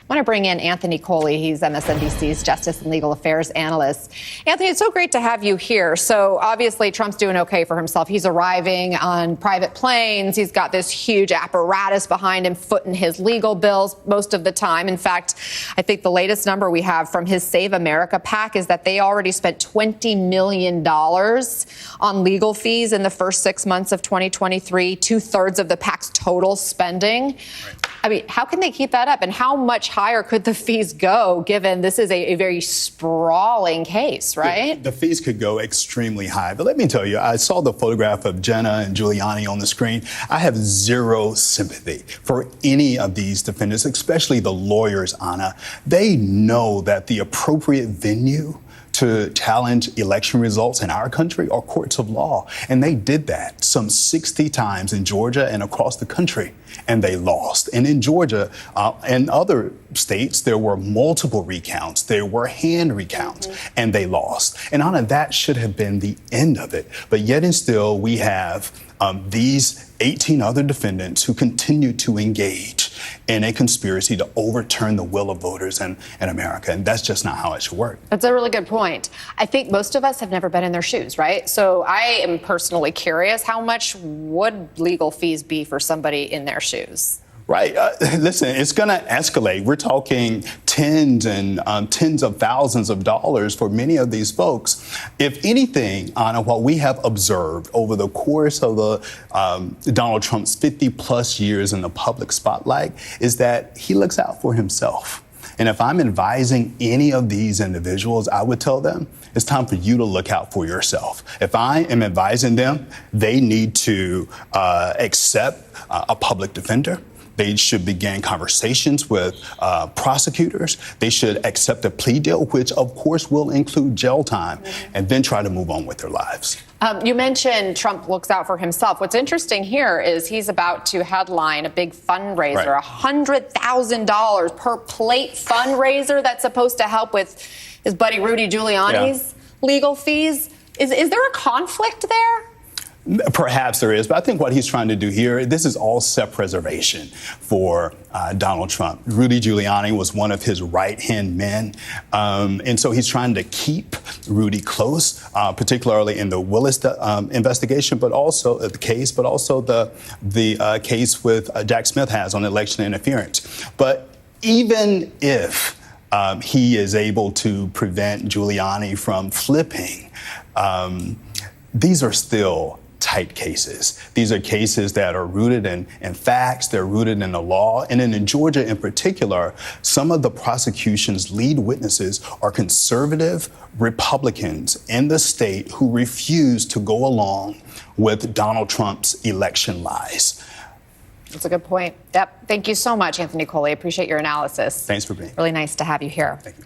I want to bring in Anthony Coley. He's MSNBC's Justice and Legal Affairs analyst. Anthony, it's so great to have you here. So obviously Trump's doing okay for himself. He's arriving on private planes. He's got this huge apparatus behind him footing his legal bills most of the time. In fact, I think the latest number we have from his Save America PAC is that they already spent $20 million on legal fees in the first 6 months of 2023, 2/3 of the PAC's total spending. Right. I mean, how can they keep that up? And how much higher could the fees go, given this is a very sprawling case, right? The fees could go extremely high. But let me tell you, I saw the photograph of Jenna and Giuliani on the screen. I have zero sympathy for any of these defendants, especially the lawyers, Anna. They know that the appropriate venue to challenge election results in our country are courts of law. And they did that some 60 times in Georgia and across the country, and they lost. And in Georgia and other states, there were multiple recounts. There were hand recounts, and they lost. And Anna, that should have been the end of it. But yet and still, we have these 18 other defendants who continue to engage in a conspiracy to overturn the will of voters in America. And that's just not how it should work. That's a really good point. I think most of us have never been in their shoes, right? So I am personally curious, how much would legal fees be for somebody in their shoes? Right. Listen, it's going to escalate. We're talking tens and tens of thousands of dollars for many of these folks. If anything, Anna, what we have observed over the course of Donald Trump's 50 plus years in the public spotlight is that he looks out for himself. And if I'm advising any of these individuals, I would tell them it's time for you to look out for yourself. If I am advising them, they need to accept a public defender. They should begin conversations with prosecutors. They should accept a plea deal, which, of course, will include jail time, and then try to move on with their lives. You mentioned Trump looks out for himself. What's interesting here is he's about to headline a big fundraiser, right. $100,000 per plate fundraiser that's supposed to help with his buddy Rudy Giuliani's legal fees. Is there a conflict there? Perhaps there is, but I think what he's trying to do here, this is all self-preservation for Donald Trump. Rudy Giuliani was one of his right-hand men, and so he's trying to keep Rudy close, particularly in the Willis investigation, but also the case, but also the case with Jack Smith has on election interference. But even if he is able to prevent Giuliani from flipping, these are still tight cases. These are cases that are rooted in facts, they're rooted in the law. And in Georgia in particular, some of the prosecution's lead witnesses are conservative Republicans in the state who refuse to go along with Donald Trump's election lies. That's a good point. Yep. Thank you so much, Anthony Coley. Appreciate your analysis. Thanks for being here. Really nice to have you here. Thank you.